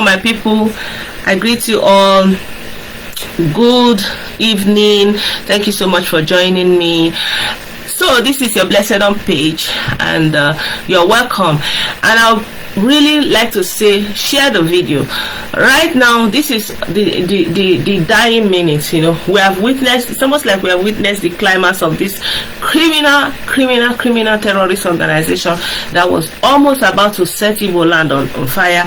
my people. I greet you all. Good evening. Thank you so much for joining me. So this is your Blessedom page, and you're welcome. And I'll really like to say, share the video. Right now, this is the dying minutes. You know, we have witnessed, it's almost like we have witnessed the climax of this criminal terrorist organization that was almost about to set Igbo land on fire.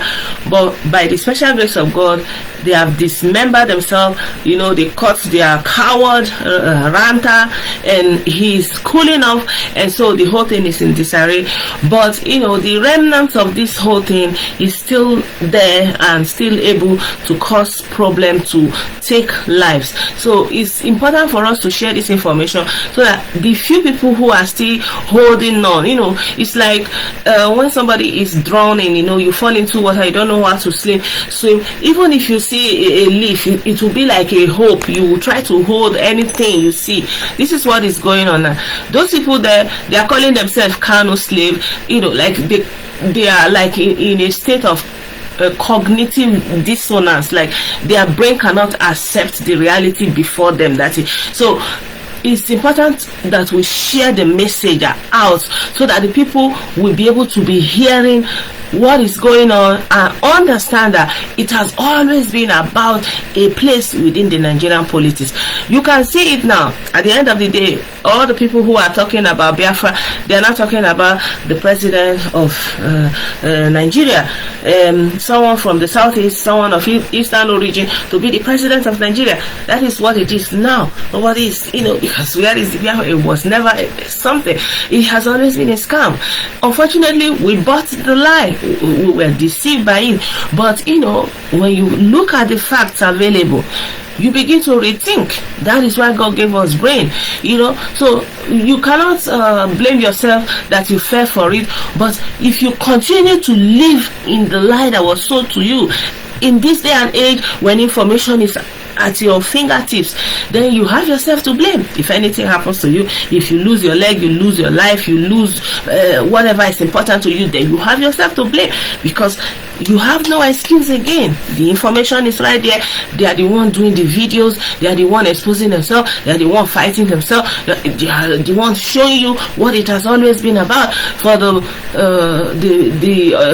But by the special grace of God, they have dismembered themselves. You know, they caught their coward ranter, and he's cooling off, and so the whole thing is in disarray. But you know, the remnants of this whole thing is still there and still able to cause problem, to take lives. So it's important for us to share this information so that the few people who are still holding on, you know, it's like when somebody is drowning, you know, you fall into water, you don't know how to swim. So even if you see a leaf, it will be like a hope. You will try to hold anything you see. This is what is going on now. Those people there, they are calling themselves Kano slave, you know, like they are like in a state of cognitive dissonance, like their brain cannot accept the reality before them. That's it. So it's important that we share the message out so that the people will be able to be hearing what is going on and understand that it has always been about a place within the Nigerian politics. You can see it now. At the end of the day, all the people who are talking about Biafra, they are not talking about the president of Nigeria, someone from the southeast, someone of eastern origin to be the president of Nigeria. That is what it is now. Nobody is, you know, because where is the Biafra? It was never something. It has always been a scam. Unfortunately, we bought the lie. We were deceived by it. But you know, when you look at the facts available, you begin to rethink. That is why God gave us brain, you know. So you cannot blame yourself that you fell for it. But if you continue to live in the lie that was sold to you in this day and age, when information is at your fingertips, then you have yourself to blame. If anything happens to you, if you lose your leg, you lose your life, you lose whatever is important to you, then you have yourself to blame, because you have no excuse again. The information is right there. They are the one doing the videos, they are the one exposing themselves, they are the one fighting themselves, they are the one showing you what it has always been about. For the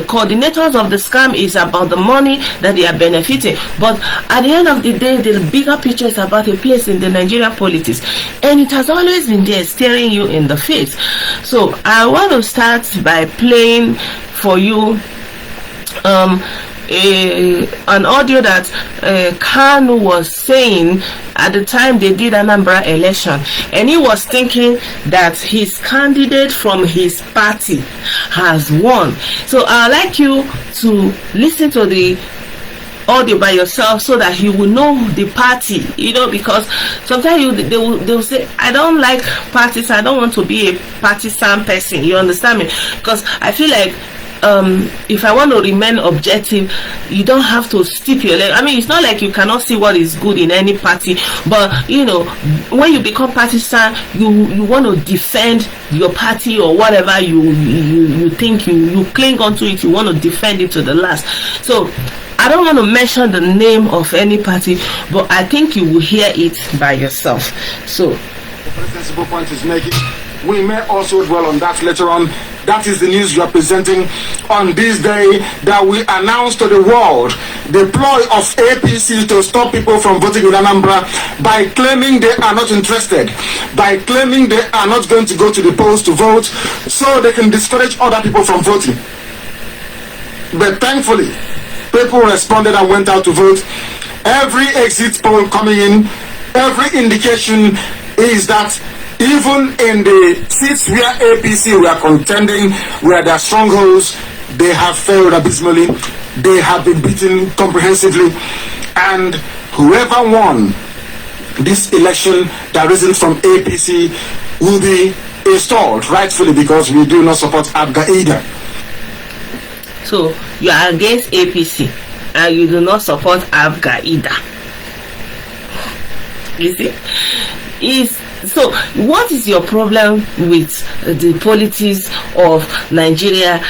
coordinators of the scam is about the money that they are benefiting, but at the end of the day, the bigger picture is about a place in the Nigerian politics, and it has always been there, staring you in the face. So I want to start by playing for you an audio that Kanu was saying at the time they did Anambra election, and he was thinking that his candidate from his party has won. So I'd like you to listen to the audio by yourself so that you will know the party, you know, because sometimes they will say, I don't like parties, I don't want to be a partisan person, you understand me? Because I feel like if I want to remain objective, you don't have to stipulate. I mean, it's not like you cannot see what is good in any party, but you know, when you become partisan, you want to defend your party or whatever you think you cling onto it, you want to defend it to the last. So I don't want to mention the name of any party, but I think you will hear it by yourself. So the sensible point is making. We may also dwell on that later on. That is the news you are presenting on this day, that we announced to the world the ploy of APC to stop people from voting in Anambra by claiming they are not interested, by claiming they are not going to go to the polls to vote, so they can discourage other people from voting. But thankfully, people responded and went out to vote. Every exit poll coming in, every indication is that even in the seats where APC were contending, where their strongholds, they have failed abysmally. They have been beaten comprehensively. And whoever won this election that isn't from APC will be installed rightfully, because we do not support Al-Qaeda. So you are against APC and you do not support Al-Qaeda. You see? So what is your problem with the politics of Nigeria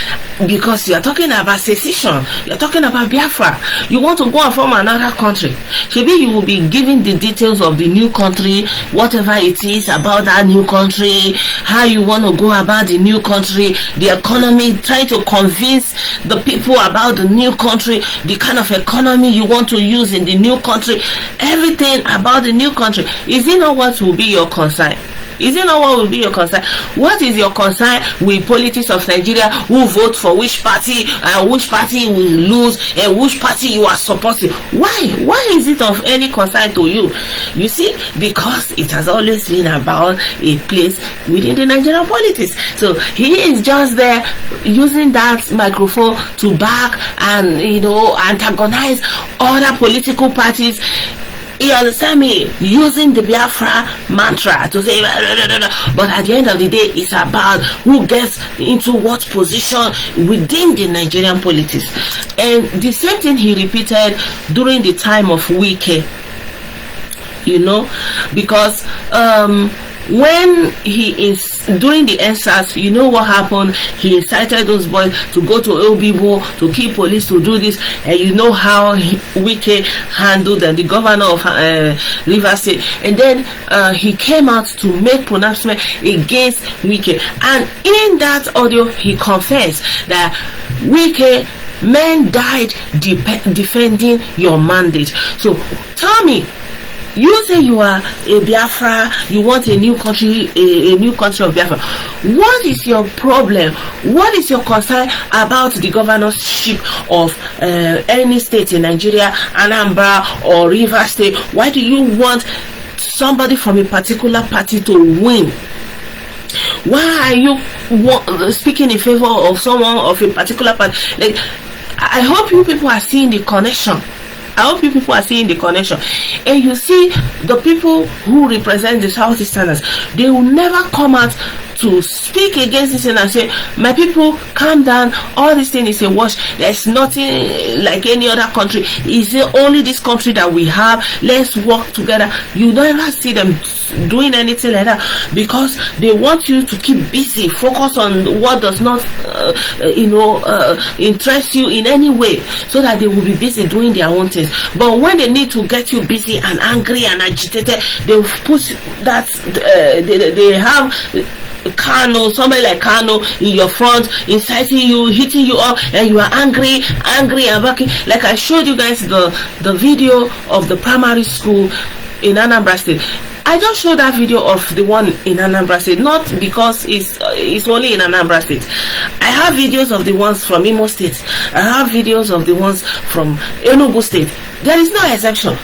because you are talking about secession, you are talking about Biafra. You want to go and form another country. Maybe you will be giving the details of the new country, whatever it is about that new country, how you want to go about the new country, the economy, trying to convince the people about the new country, the kind of economy you want to use in the new country, everything about the new country. Is it not what will be your concern? Is it not what will be your concern? What is your concern with politics of Nigeria? Who vote for which party, and which party will lose, and which party you are supporting? Why is it of any concern to you? You see, because it has always been about a place within the Nigerian politics. So he is just there using that microphone to back and antagonize other political parties. You understand me? Using the Biafra mantra to say, but at the end of the day, it's about who gets into what position within the Nigerian politics. And the same thing he repeated during the time of Wike, because when he is during the NSAS, you know what happened? He incited those boys to go to Obibo, to keep police, to do this, and you know how Wike handled them, the governor of Rivers State. And then he came out to make pronouncement against Wike, and in that audio he confessed that Wike, men died defending your mandate. So tell me, you say you are a Biafra, you want a new country, a new country of Biafra. What is your problem? What is your concern about the governorship of any state in Nigeria, Anambra or Rivers State? Why do you want somebody from a particular party to win? Why are you speaking in favor of someone of a particular party? Like, I hope you people are seeing the connection. I hope you people are seeing the connection. And you see, the people who represent the Southeasterners, they will never come out to speak against this and say, my people, calm down, all this thing is a wash, there's nothing like any other country, it's only this country that we have, let's work together. You never see them doing anything like that, because they want you to keep busy, focus on what does not interest you in any way, so that they will be busy doing their own things. But when they need to get you busy and angry and agitated, they will put that they have Kano, somebody like Kano in your front, inciting you, hitting you up, and you are angry and barking. Like I showed you guys the video of the primary school in Anambra State. I just showed that video of the one in Anambra State, not because it's only in Anambra State. I have videos of the ones from Imo State. I have videos of the ones from Enugu State. There is no exception.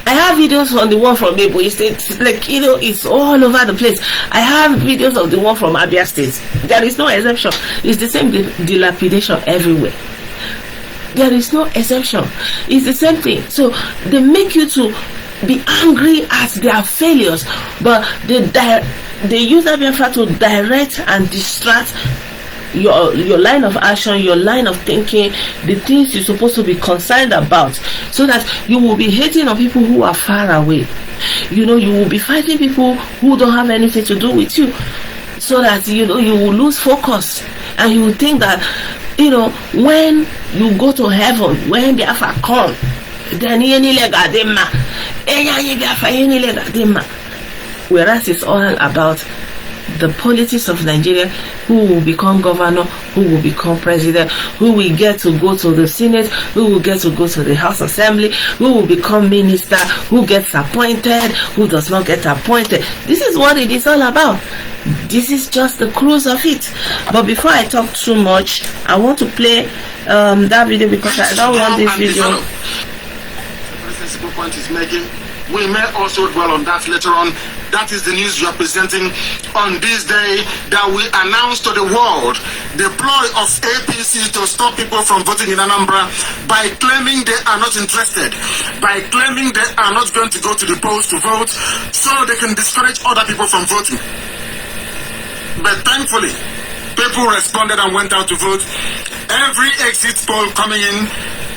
I have videos on the one from Ebonyi State. Like, it's all over the place. I have videos of the one from Abia State. There is no exception. It's the same dilapidation everywhere. There is no exception. It's the same thing. So they make you to be angry at their failures, but they use that Biafra to direct and distract your line of action, your line of thinking, the things you're supposed to be concerned about, so that you will be hating on people who are far away. You will be fighting people who don't have anything to do with you, so that you will lose focus, and you will think that when you go to heaven, when Biafra come, then whereas it's all about the politics of Nigeria, who will become governor, who will become president, who will get to go to the Senate, who will get to go to the House Assembly, who will become minister, who gets appointed, who does not get appointed. This is what it is all about. This is just the cruise of it. But before I talk too much, I want to play that video, because I don't want this video. The principal point is making. We may also dwell on that later on. That is the news you are presenting on this day, that we announced to the world the ploy of APC to stop people from voting in Anambra by claiming they are not interested, by claiming they are not going to go to the polls to vote, so they can discourage other people from voting. But thankfully, people responded and went out to vote. Every exit poll coming in,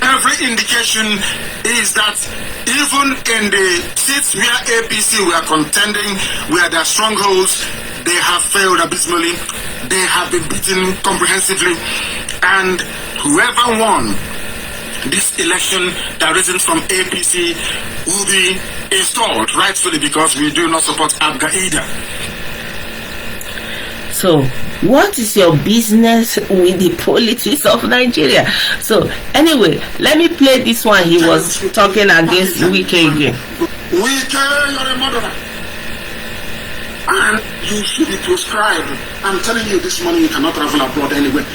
every indication is that even in the seats where APC were contending, where their strongholds, they have failed abysmally. They have been beaten comprehensively. And whoever won this election that isn't from APC will be installed rightfully, because we do not support Al-Qaeda. So, what is your business with the politics of Nigeria? So, anyway, let me play this one. He was talking against Wike again. Wike, you're a murderer. And you should be proscribed. I'm telling you, this money you cannot travel abroad anyway.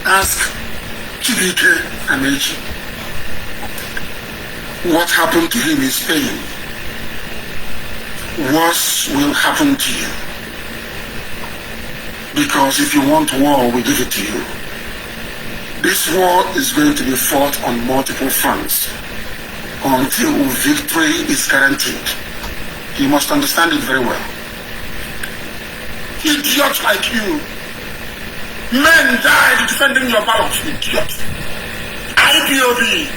Ask Chibike Amechi what happened to him in Spain. What will happen to you? Because if you want war, we give it to you. This war is going to be fought on multiple fronts until victory is guaranteed. You must understand it very well. Idiots like you. Men died defending your ballots, idiot. IPOB.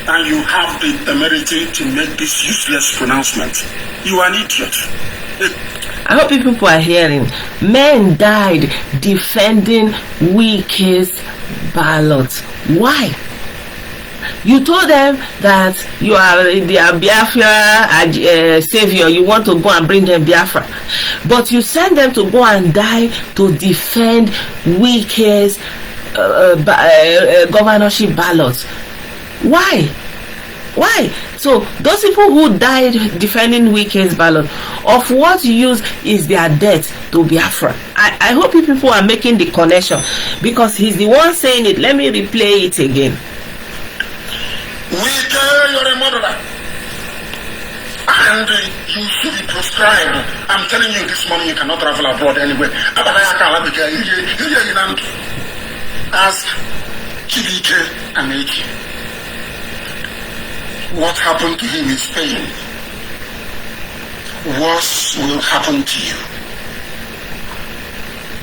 And you have the temerity to make this useless pronouncement. You are an idiot. I hope people are hearing. Men died defending Wike's ballots. Why? You told them that you are their Biafra savior. You want to go and bring them Biafra. But you send them to go and die to defend Wike's governorship ballots. Why? Why? So those people who died defending Wike's ballot, of what use is their death to Biafra? I hope people are making the connection, because he's the one saying it. Let me replay it again. Wike, you're a murderer. And you should be proscribed. I'm telling you, this money you cannot travel abroad anyway. Ask Chibike Amechi what happened to him in Spain. What will happen to you?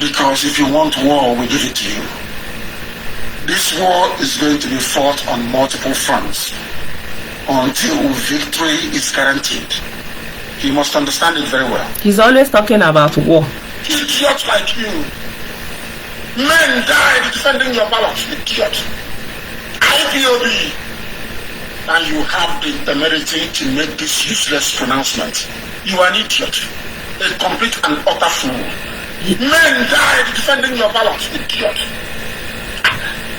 Because if you want war, we give it to you. This war is going to be fought on multiple fronts until victory is guaranteed. You must understand it very well. He's always talking about war. Idiots like you. Men died defending your ballots, idiot. IPOB. And you have the temerity to make this useless pronouncement. You are an idiot. A complete and utter fool. Men died defending your ballots, idiot.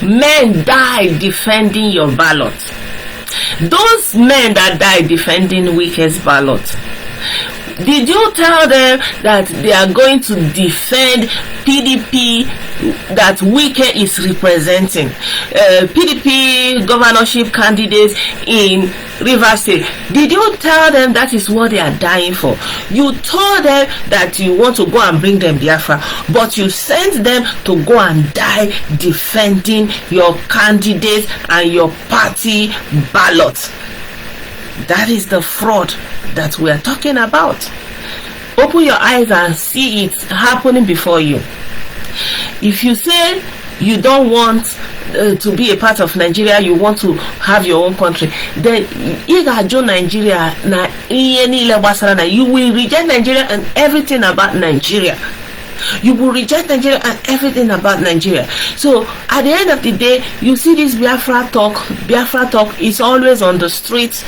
Men died defending your ballot. Those men that died defending Wike's ballot, did you tell them that they are going to defend PDP that Wike is representing? PDP governorship candidates in Rivers State. Did you tell them that is what they are dying for? You told them that you want to go and bring them Biafra, but you sent them to go and die defending your candidates and your party ballots. That is the fraud that we are talking about. Open your eyes and see it happening before you. If you say you don't want to be a part of Nigeria, you want to have your own country, then you Nigeria, you will reject Nigeria and everything about Nigeria. You will reject Nigeria and everything about Nigeria. So at the end of the day, you see this Biafra talk is always on the streets.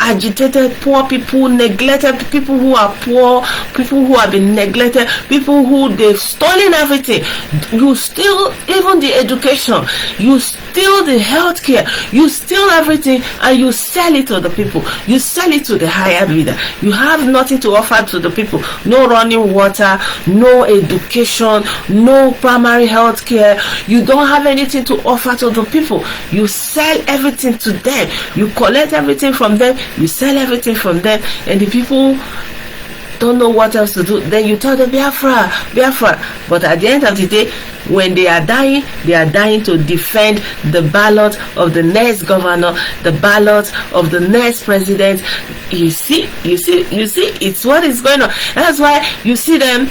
Agitated poor people, neglected people who are poor, people who have been neglected, people who they've stolen everything. You steal even the education, you steal the healthcare, you steal everything and you sell it to the people. You sell it to the higher bidder. You have nothing to offer to the people. No running water, no education, no primary healthcare. You don't have anything to offer to the people. You sell everything to them. You collect everything from them. You sell everything from them, and the people don't know what else to do. Then you tell them Biafra. But at the end of the day, when they are dying to defend the ballot of the next governor, the ballot of the next president. You see, it's what is going on. That's why you see them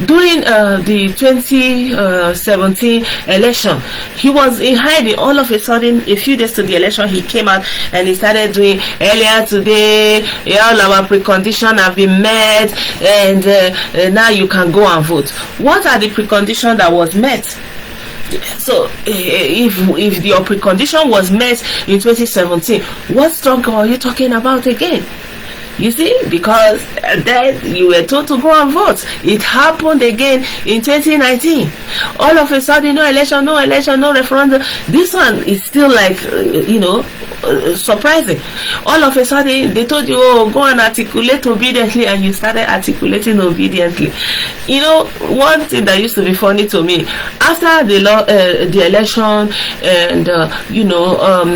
during the 2017 election, he was in hiding. All of a sudden, a few days to the election, he came out and he started doing, earlier today, all our preconditions have been met, and now you can go and vote. What are the preconditions that was met? So if your precondition was met in 2017, what struggle are you talking about again? You see, because then you were told to go and vote. It happened again in 2019. All of a sudden, no election, no referendum. This one is still like, surprising. All of a sudden, they told you, oh, go and articulate obediently, and you started articulating obediently. One thing that used to be funny to me, after the election, and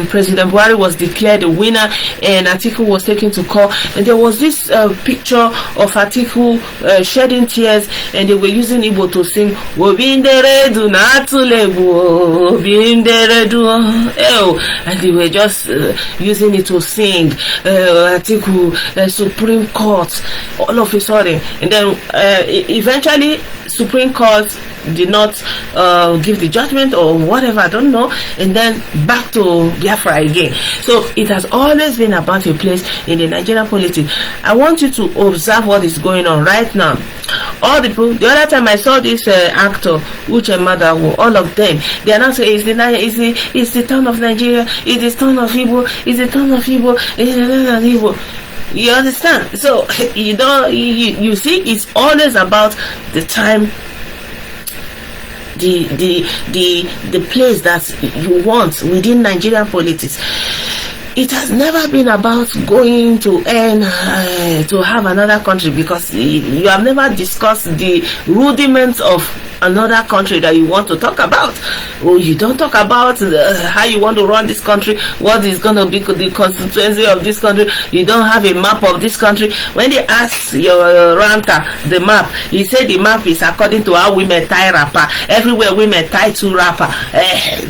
President Buhari was declared the winner, and Atiku was taken to court, and there was this picture of Atiku shedding tears, and they were using Igbo to sing, Obinderedu Natulegu, Obinderedu, and they were just using it to sing Atiku, Supreme Court, all of a sudden. And then eventually Supreme Court did not give the judgment or whatever, I don't know, and then back to Biafra again. So it has always been about a place in the Nigerian politics. I want you to observe what is going on right now. All the people, the other time I saw this actor, Uche Madawu, all of them, they are not saying it's the town of Nigeria, it's the town of Igbo, it's the town of Igbo, it's the town of Igbo. You understand? So you see, it's always about the time, the place that you want within Nigerian politics. It has never been about going to to have another country, because you have never discussed the rudiments of another country that you want to talk about. Or you don't talk about how you want to run this country, what is going to be the constituency of this country. You don't have a map of this country. When they ask your ranter the map, he said the map is according to how women tie wrapper. Everywhere women tie two wrapper.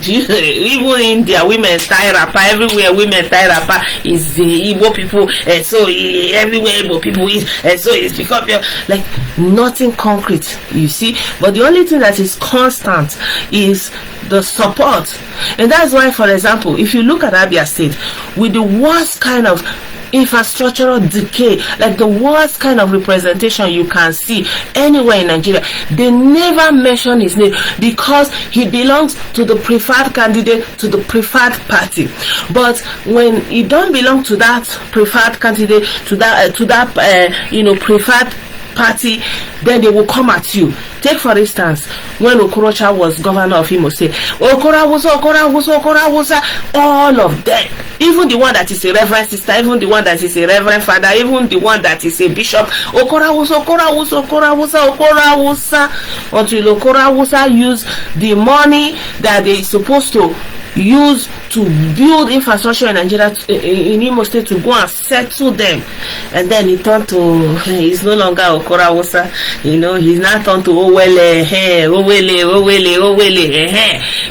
Even India, women tie wrapper. Everywhere women tie wrapper is the Igbo people. So everywhere Igbo people is. So it's become like nothing concrete, you see. But the only thing that is constant is the support. And that's why, for example, if you look at Abia State, with the worst kind of infrastructural decay, like the worst kind of representation you can see anywhere in Nigeria, they never mention his name because he belongs to the preferred candidate, to the preferred party. But when you don't belong to that preferred candidate, to that preferred party, then they will come at you. Take for instance, when Okorocha was governor of Imo State, Okorawusa, all of them, even the one that is a reverend sister, even the one that is a reverend father, even the one that is a bishop, Okorawusa, until Okorawusa use the money that they supposed to use to build infrastructure in Nigeria, in Imo State, to go and settle them, and then he turned to, he's no longer Okorawusa, he's now turned to Owele.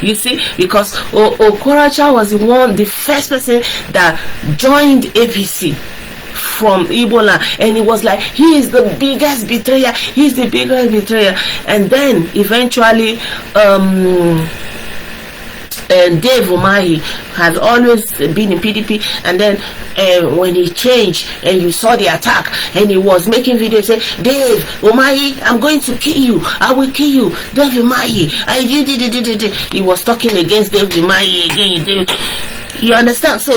You see, because Okorocha was the first person that joined APC from Ebola, and it was like, he is the biggest betrayer, and then eventually Dave Umahi has always been in PDP, and then when he changed and you saw the attack and he was making videos saying, Dave Umahi, I'm going to kill you, I will kill you, Dave Umahi, he was talking against Dave Umahi again. You understand? So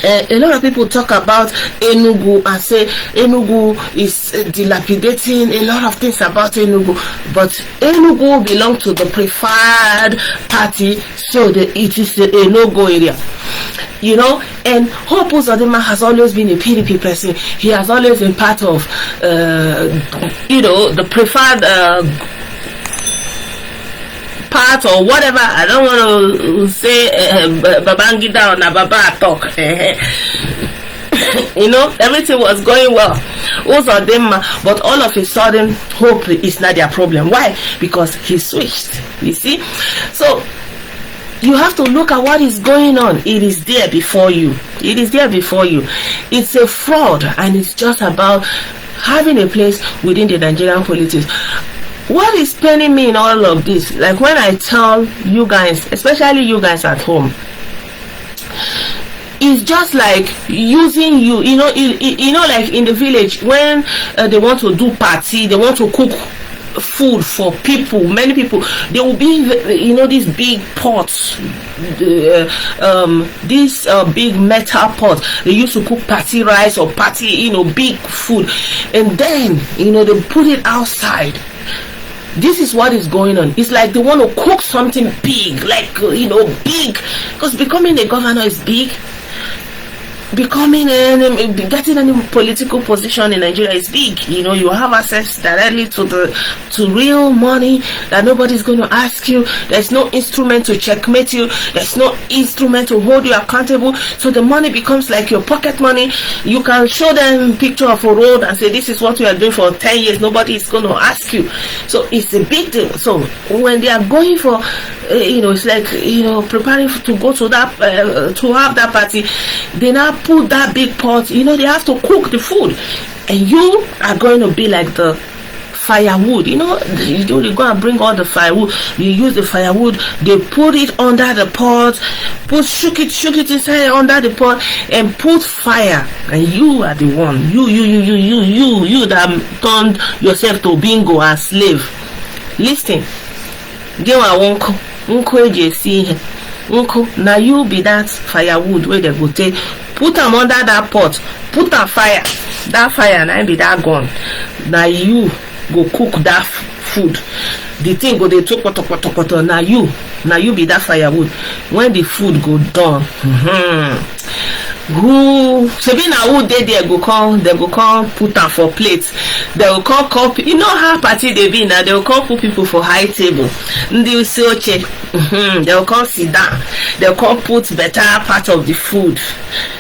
a lot of people talk about Enugu and say Enugu is dilapidating, a lot of things about Enugu, but Enugu belongs to the preferred party, so it is a no-go area. And Hope Uzodinma has always been a PDP person. He has always been part of the preferred part or whatever. I don't want to say Babangida or Nababa talk. Everything was going well. But all of a sudden, Hope is not their problem. Why? Because he switched. You see? So you have to look at what is going on. It is there before you. It's a fraud, and it's just about having a place within the Nigerian politics. What is paining me in all of this, like when I tell you guys, especially you guys at home, it's just like using you, like in the village when they want to do party, they want to cook food for people, many people, there will be these big pots, these big metal pots they used to cook party rice or party big food, and then they put it outside. This is what is going on. It's like they want to cook something big, like big, because becoming a governor is big. Getting any political position in Nigeria is big. You have access directly to real money that nobody's going to ask you. There's no instrument to checkmate you. There's no instrument to hold you accountable. So the money becomes like your pocket money. You can show them a picture of a road and say, this is what we are doing for 10 years. Nobody is going to ask you. So it's a big deal. So when they are going for, it's like, preparing to go to that, to have that party, they now put that big pot, they have to cook the food, and you are going to be like the firewood. You go and bring all the firewood, you use the firewood, they put it under the pot, shook it inside under the pot, and put fire, and you are the one, you that turned yourself to bingo and slave. Listen, now you be that firewood where they go take, put them under that pot, put a fire, that fire and be that gun. Now you go cook that food. The thing go they talk. Now you be that firewood. When the food go done, who they go come put them for plates. They will call how party they be now. They will call people for high table. They will say okay. They will come sit down. They will come put better part of the food.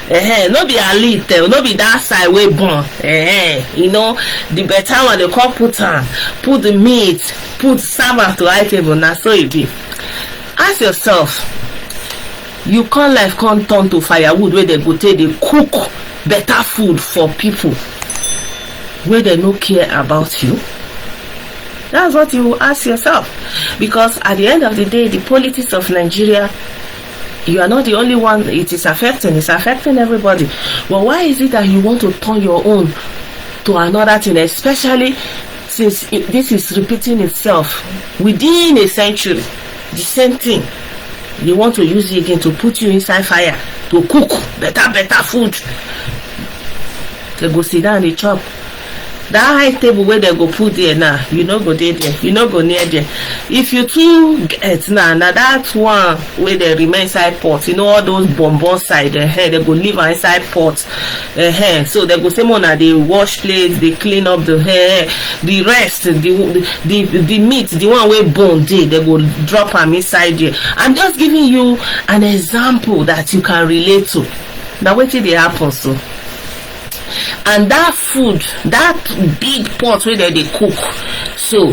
No be a little, no be that side way born. The better one they come put the meat, put serve to high table. Now so it be. Ask yourself. You can't turn to firewood where they go take, they cook better food for people where they no care about you. That's what you ask yourself. Because at the end of the day, the politics of Nigeria, you are not the only one it is affecting. It's affecting everybody. But why is it that you want to turn your own to another thing, especially since this is repeating itself within a century? The same thing. They want to use it again to put you inside fire to cook better food. They go sit down and they chop. That high table where they go put there now, you no go there, you no go near there. If you two get now that one where they remain inside pot, all those bonbon side, they go live inside pot. So they go say more now, they wash plates, they clean up the hair, the rest, the meat, the one where bone they go drop them inside there. I'm just giving you an example that you can relate to. Now what did it happen so? And that food, that big pot where they cook, so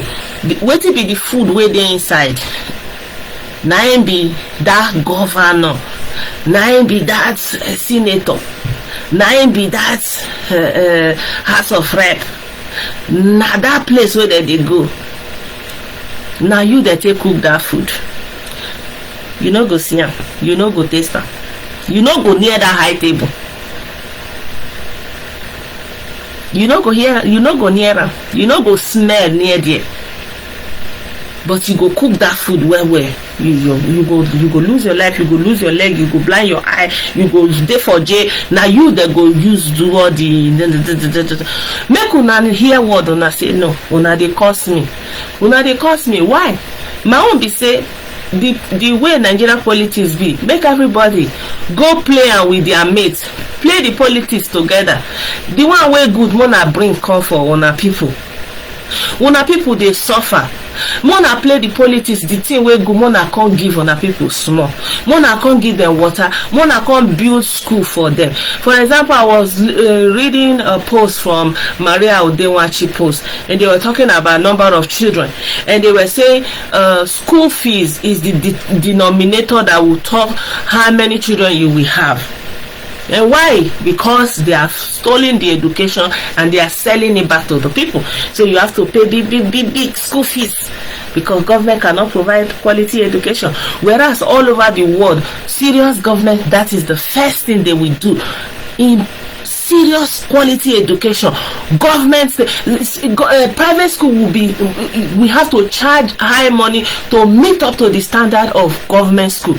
what will be the food where they inside? Now be that governor, now be that senator, now be that house of rep. Now that place where they go, now you that take cook that food, you no go see them, you no go taste them, you no go near that high table. You no go here, you no go near them, you no go smell near there. But you go cook that food well. You go lose your life, you go lose your leg, you go blind your eye, you go stay for jail. Now you that go do all the make una hear word una say no, una they cost me. Why? My own be say the way Nigerian politics be, make everybody go play and with their mates, play the politics together. The one way good mona bring comfort on our people. Una people they suffer. Mona play the politics, the thing where good mona can't give on our people small. Mona can't give them water. Mona can't build school for them. For example, I was reading a post from Maria Odewachi post, and they were talking about a number of children, and they were saying school fees is the denominator that will talk how many children you will have. And why? Because they have stolen the education and they are selling it back to the people. So you have to pay big school fees because government cannot provide quality education. Whereas all over the world, serious government, that is the first thing they will do. In serious quality education, government, private school will be, we have to charge high money to meet up to the standard of government school.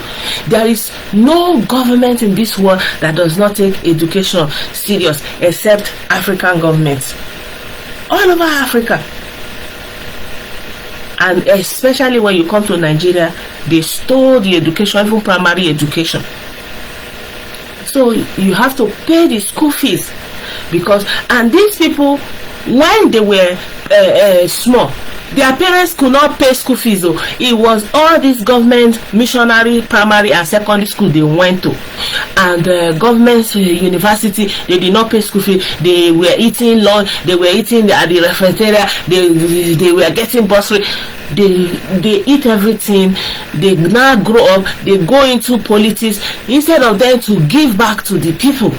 There is no government in this world that does not take education serious except African governments all over Africa. And especially when you come to Nigeria, they stole the education, even primary education. So you have to pay the school fees because, and these people, when they were small, their parents could not pay school fees. Though it was all this government missionary primary and secondary school they went to, and government university, they did not pay school fees. They were eating lunch, they were eating at the refrigerator, they were getting bursary. They eat everything. They now grow up, they go into politics instead of them to give back to the people.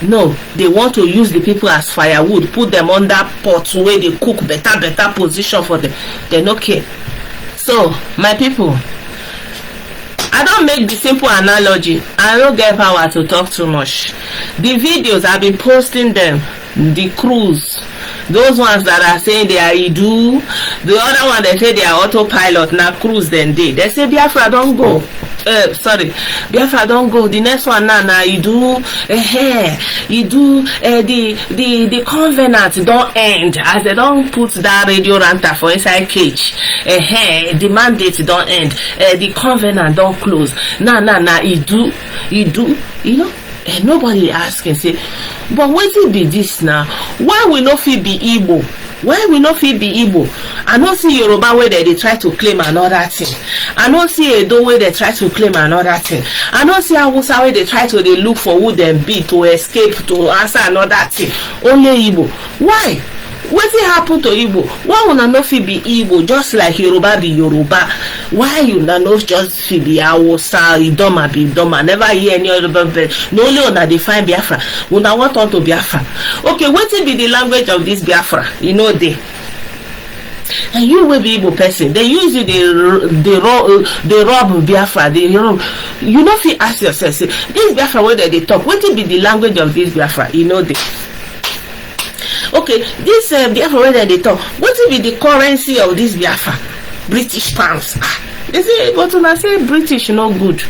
No, they want to use the people as firewood, put them under pots where they cook better position for them. They don't care. So my people, I don't make the simple analogy. I don't get power to talk too much. The videos I've been posting them, the cruise, those ones that are saying they are Idu, the other one they say they are autopilot, now cruise then they say Biafra don't go. Biafra don't go. The next one now Idu, the covenant don't end as they don't put that radio ranter for inside cage. The mandate don't end. The covenant don't close. Now Idu, you know. And nobody asking say, but what it be this now? Why we not feel be Igbo? Why we not feel be Igbo? I don't see Yoruba where they try to claim another thing. I don't see Edo where they try to claim another thing. I don't see Hausa where they try to look for who them be to escape to answer another thing. Only Igbo. Why? What it happen to Igbo? Why would not feel be Igbo just like Yoruba be Yoruba? Why you not just feel be Hausa, Idoma be Idoma? Never hear any other bird. No only on they find Biafra. We now want on to Biafra. Okay, what will be the language of this Biafra? You know they. And you will be Igbo person. They use you, they rob Biafra. You know if you ask yourself, say, this Biafra where they talk, what will be the language of this Biafra? You know they. Okay, this Biafra where they talk, what will be the currency of this Biafra? British pounds. They say, but when I say British no good.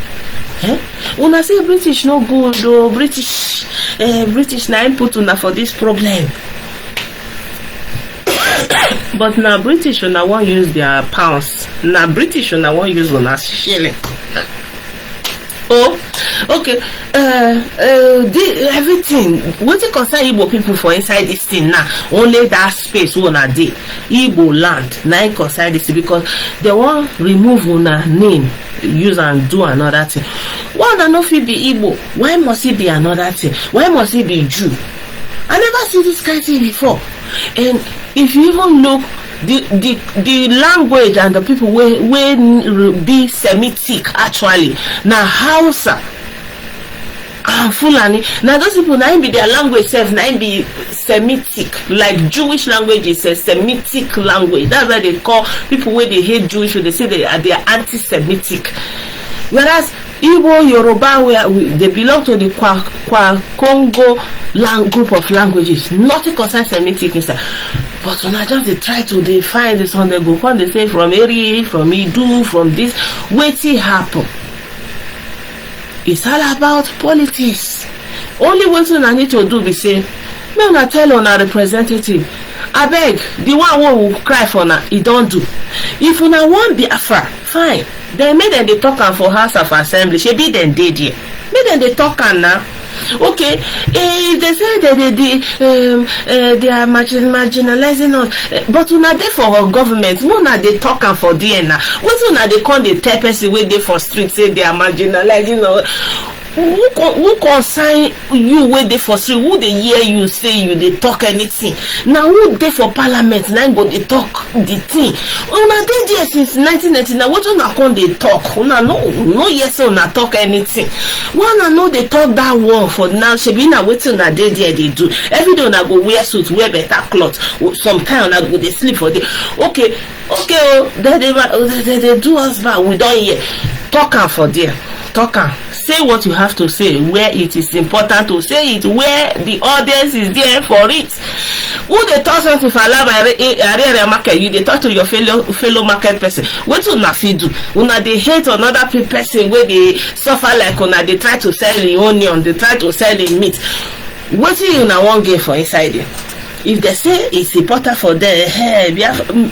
When I say British no good, though, British na input una for this problem. But now British una won't use their pounds. Now British una won't use una shilling. Oh, okay. Everything. What you concern Igbo people for inside this thing now? Only that space una dey. Igbo land. Now concern this because they won't remove una name, use and do another thing. Why not fit be Igbo? Why must it be another thing? Why must it be Jew? I never see this kind of thing before. And if you even look, the language and the people will be Semitic actually. Now Hausa and Fulani. Now those people now be their language self now be Semitic. Like Jewish language is a Semitic language. That's why they call people where they hate Jewish, they say they are anti-Semitic. Whereas Igbo, Yoruba, where they belong to the Congo group of languages. Nothing concerns Semitic inside. But when I just they try to define this one, they go on, they say from Eri, from Idu, from this, wetin happen. It's all about politics. Only one thing I need to do is say, may una tell on our representative, I beg, the one who will cry for now, he don't do. If una want Biafra, fine. Then make them they talk am for House of Assembly. She be them dead here. Make them they talk am now. Okay, they say that they are marginalizing us, but una dey for our government. Una dey talk am for there now. What una dey call the tell person wey dey for street say they are marginalizing us? who consign you wey dey for street? Who dey hear you say you dey talk anything? Now who dey for parliament na go dey talk the thing? Una dey there since 1999. What una come dey talk? Una no hear say una talk anything. Una no dey talk that one for now. Shebi na wetin una dey there dey do. Every day una go wear suit, wear better cloth. Sometimes una go dey sleep for there. Okay, oh, they do us bad. We don't hear. Talk am for there. Talk am. Say what you have to say where it is important to say it, where the audience is there for it. Who dey talk something for area market? You dey talk to your fellow market person. Wetin una fit do? Una dey hate another person wey dey suffer like una dey try to sell the onion, dey try to sell the meat. Wetin una wan gain for inside there? If they say it's important for them,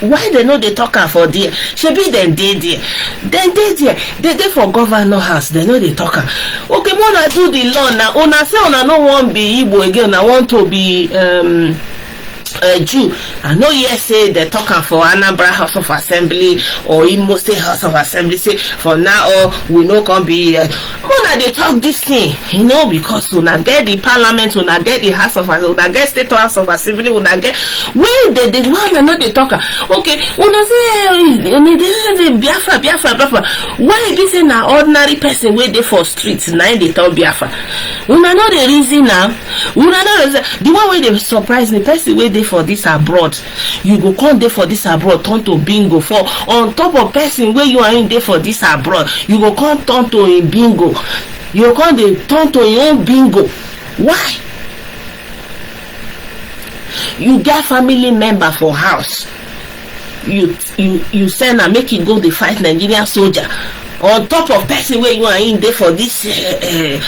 why they know they talk for there? Shebi then they there. Then they there for governor house. They know they talk. Okay, wanna do the law now. Una say una no want be Igbo again. I want to be Jew. I know yes say they talking for Anambra House of Assembly or Imo State House of Assembly. Say for now we no can be una they talk this thing, you know, because una get the parliament, una get the House of Assembly, una get State House of Assembly, una get where they one know they talk. Okay, una say Biafra. Why be say na ordinary person where they for streets now they talk Biafra? Una know the reason now. Una know the one way they surprise me, person where they for this abroad, you go come there for this abroad, turn to bingo for on top of person where you are in there for this abroad, you go come turn to a bingo, you go come dey turn to your own bingo. Why? You get family member for house, you send and make it go dey fight Nigerian soldier on top of person where you are in there for this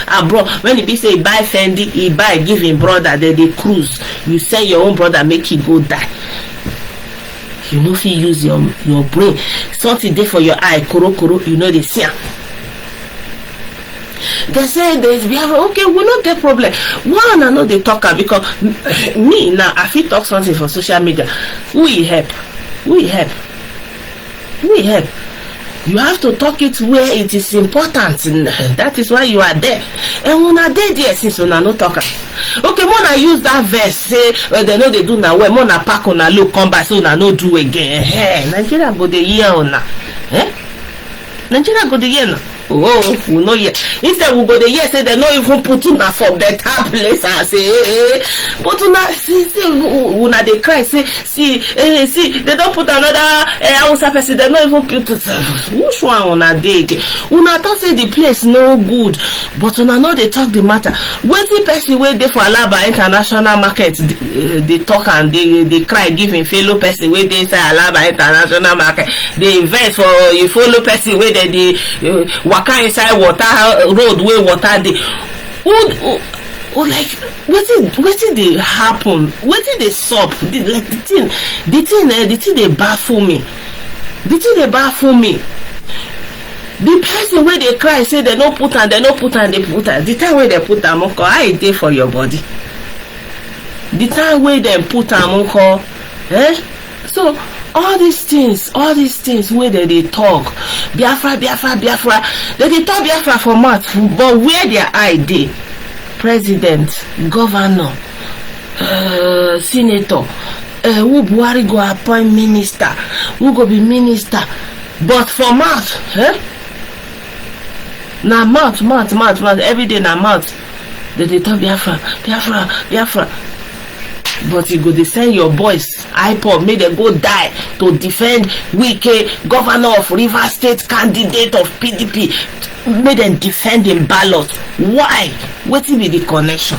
abroad. When he be say buy Fendi, he buy give him brother, they cruise. You send your own brother make he go die. You know if you use your brain, something there for your eye, koro, you know they see am. They say there's Biafra. Okay, we not get problem. One I know they talk because me now I fit talk something for social media. We help. You have to talk it where it is important. That is why you are there. And when I dey there since una no talk. Okay, when I use that verse, say they know they do now. When I pack on a look come back, so una no do again. Hey, Nigeria go the year on. Nigeria go the year now. Oh, we know yet. Instead we go the year say they no even put una for better place and say but una see una they cry say see they don't put another Hausa person, they no even put which one una dey una talk say the place no good, but una know they talk the matter. Wetin person wey dey for Alaba International Market they talk and they cry giving fellow person wey dey inside Alaba International Market, they invest for a fellow person wey dey waka inside water road where water dey. Like wetin dey happen? Wetin dey sup? Like the thing dey baffle me. The thing dey baffle me. The person where they cry say they no put and they put am. The time where they put am, uncle, how it dey for your body? The time where they put am, uncle, So all these things where they talk Biafra, they talk Biafra for mouth, but where their eye dey? President, governor, senator, who Buhari go appoint minister, who go be minister, but for mouth, na mouth, every day na mouth. They talk Biafra. But you go to send your boys iPod, make them go die to defend Wike, governor of Rivers State, candidate of PDP, make them defend him ballot. Why? What will be the connection?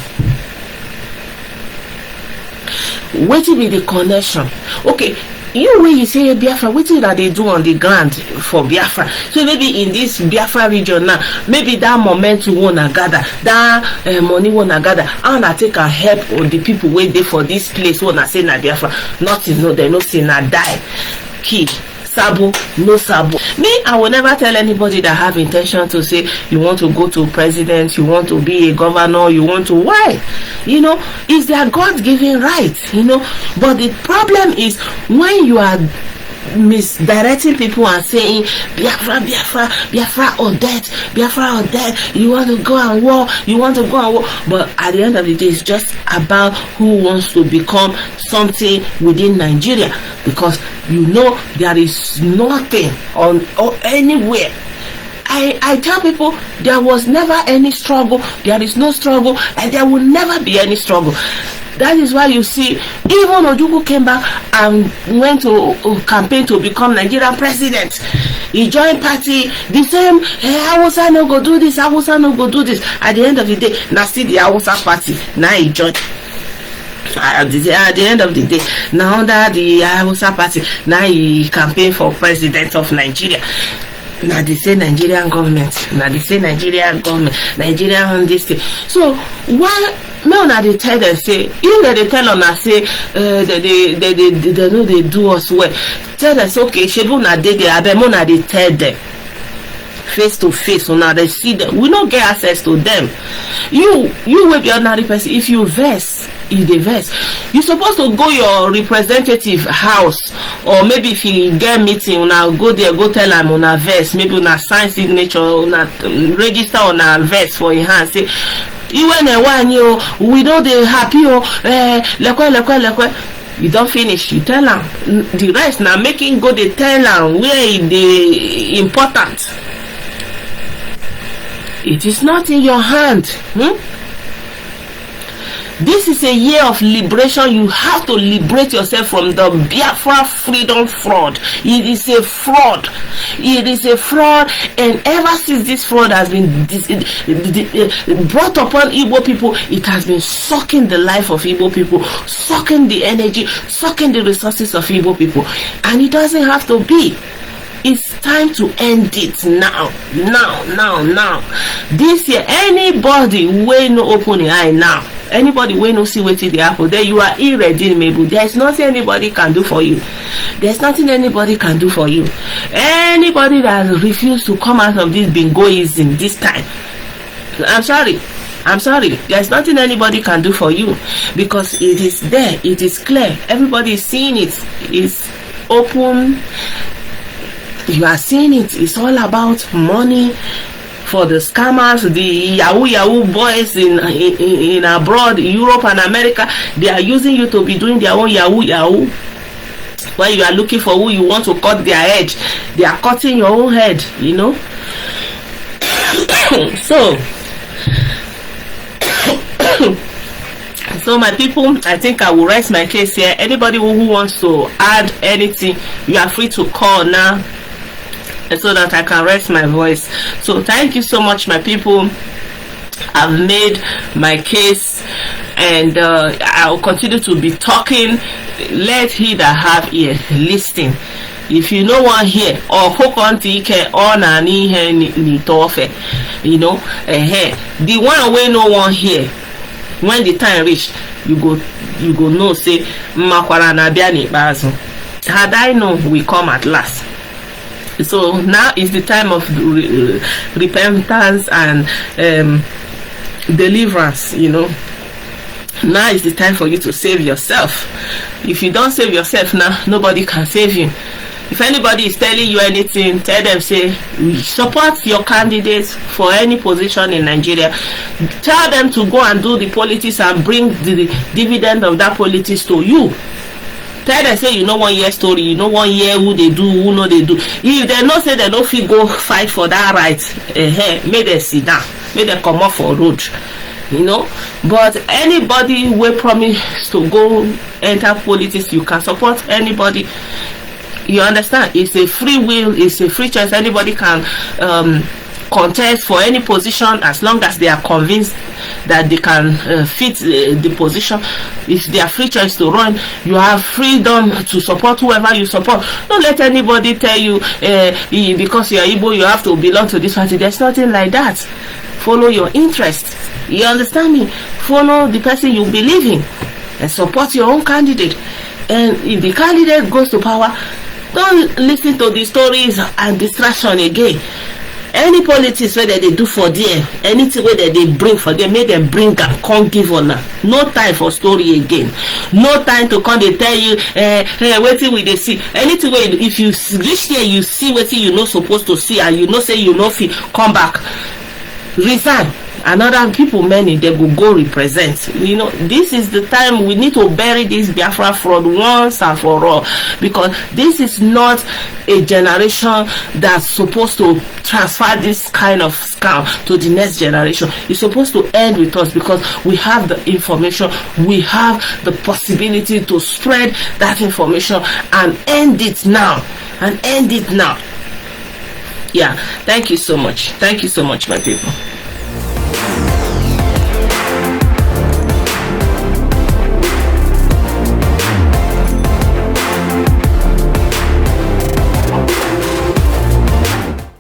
Okay, you when you say Biafra, what is that they do on the ground for Biafra? So maybe in this Biafra region now, maybe that momentum wanna gather, that money wanna gather, and I take a help on the people wait there for this place wanna say na Biafra. Nothing, no, they no say na die, key. Sabo, no sabo. Me, I will never tell anybody that have intention to say you want to go to president, you want to be a governor, you want to. Why? You know, it's their God-given right, you know. But the problem is when you are misdirecting people and saying Biafra, Biafra, Biafra or death, Biafra or death. You want to go and war, you want to go and war. But at the end of the day, it's just about who wants to become something within Nigeria, because you know there is nothing on or anywhere. I tell people there was never any struggle, there is no struggle, and there will never be any struggle. That is why you see, even Ojukwu came back and went to campaign to become Nigerian president. He joined party, the same, Hausa no go do this, Hausa no go do this. At the end of the day, now see the Hausa party, now he joined. At the end of the day, now that the Hausa party, now he campaign for president of Nigeria. Now they say Nigerian government, Nigerian on this thing. So why now that they tell them say, even that they tell us say they know they do us well. Tell us okay, shebu na dey there, abemo na they tell them face to face, so now they see them. We don't get access to them. You will be ordinary person. If you verse, if they verse, you supposed to go your representative house, or maybe if you get meeting, una go there, go tell them una verse, maybe una sign signature, una register una verse for your hand. Say, even a one you, we know they happy lekwe. You don't finish, you tell them the rest. Now making go they tell them where the important. It is not in your hand. This is a year of liberation. You have to liberate yourself from the Biafra freedom fraud. It is a fraud. It is a fraud, and ever since this fraud has been brought upon Igbo people, it has been sucking the life of Igbo people, sucking the energy, sucking the resources of Igbo people, and it doesn't have to be. It's time to end it now. This year, anybody will no open the eye now. Anybody will no see what the apple. Then you are irredeemable. There's nothing anybody can do for you. There's nothing anybody can do for you. Anybody that refused to come out of this bingoism this time, I'm sorry. There's nothing anybody can do for you, because it is there. It is clear. Everybody is seeing it. It's open. You are seeing it. It's all about money for the scammers, the Yahoo boys in abroad, Europe and America. They are using you to be doing their own Yahoo. When you are looking for who you want to cut their head, they are cutting your own head, you know. So my people, I think I will rest my case here. Anybody who wants to add anything, you are free to call now, so that I can rest my voice. So thank you so much, my people. I've made my case, and I'll continue to be talking. Let he that have ear listen. If you know one here, or hook on to on and ni tofe, you know, the one way no one here, when the time reach, you go know say makwara na bia ni bazo. Had I known we come at last. So now is the time of repentance and deliverance, you know. Now is the time for you to save yourself. If you don't save yourself now, nobody can save you. If anybody is telling you anything, tell them, say, support your candidates for any position in Nigeria. Tell them to go and do the politics and bring the dividend of that politics to you. Tell them, say, you know 1 year story, you know 1 year who they do, who know they do. If they not say they don't feel go fight for that right, make them sit down, make them come off for road, you know. But anybody will promise to go enter politics, you can support anybody. You understand? It's a free will, it's a free choice. Anybody can contest for any position as long as they are convinced that they can fit the position. It's their free choice to run. You have freedom to support whoever you support. Don't let anybody tell you because you are Igbo you have to belong to this party. There's nothing like that. Follow your interest. You understand me? Follow the person you believe in and support your own candidate. And if the candidate goes to power, don't listen to the stories and distraction again. Any politics where they do for there, anything where they bring for them, make them bring am come give on. No time for story again. No time to come they tell you wetin we dey see. Anything where if you reach there you see wetin you not supposed to see, and you know say you no fit come back, resign. Another people, many, they will go represent. You know, this is the time we need to bury this Biafra fraud once and for all, because this is not a generation that's supposed to transfer this kind of scam to the next generation. It's supposed to end with us, because we have the information, we have the possibility to spread that information and end it now. Yeah, thank you so much. Thank you so much, my people.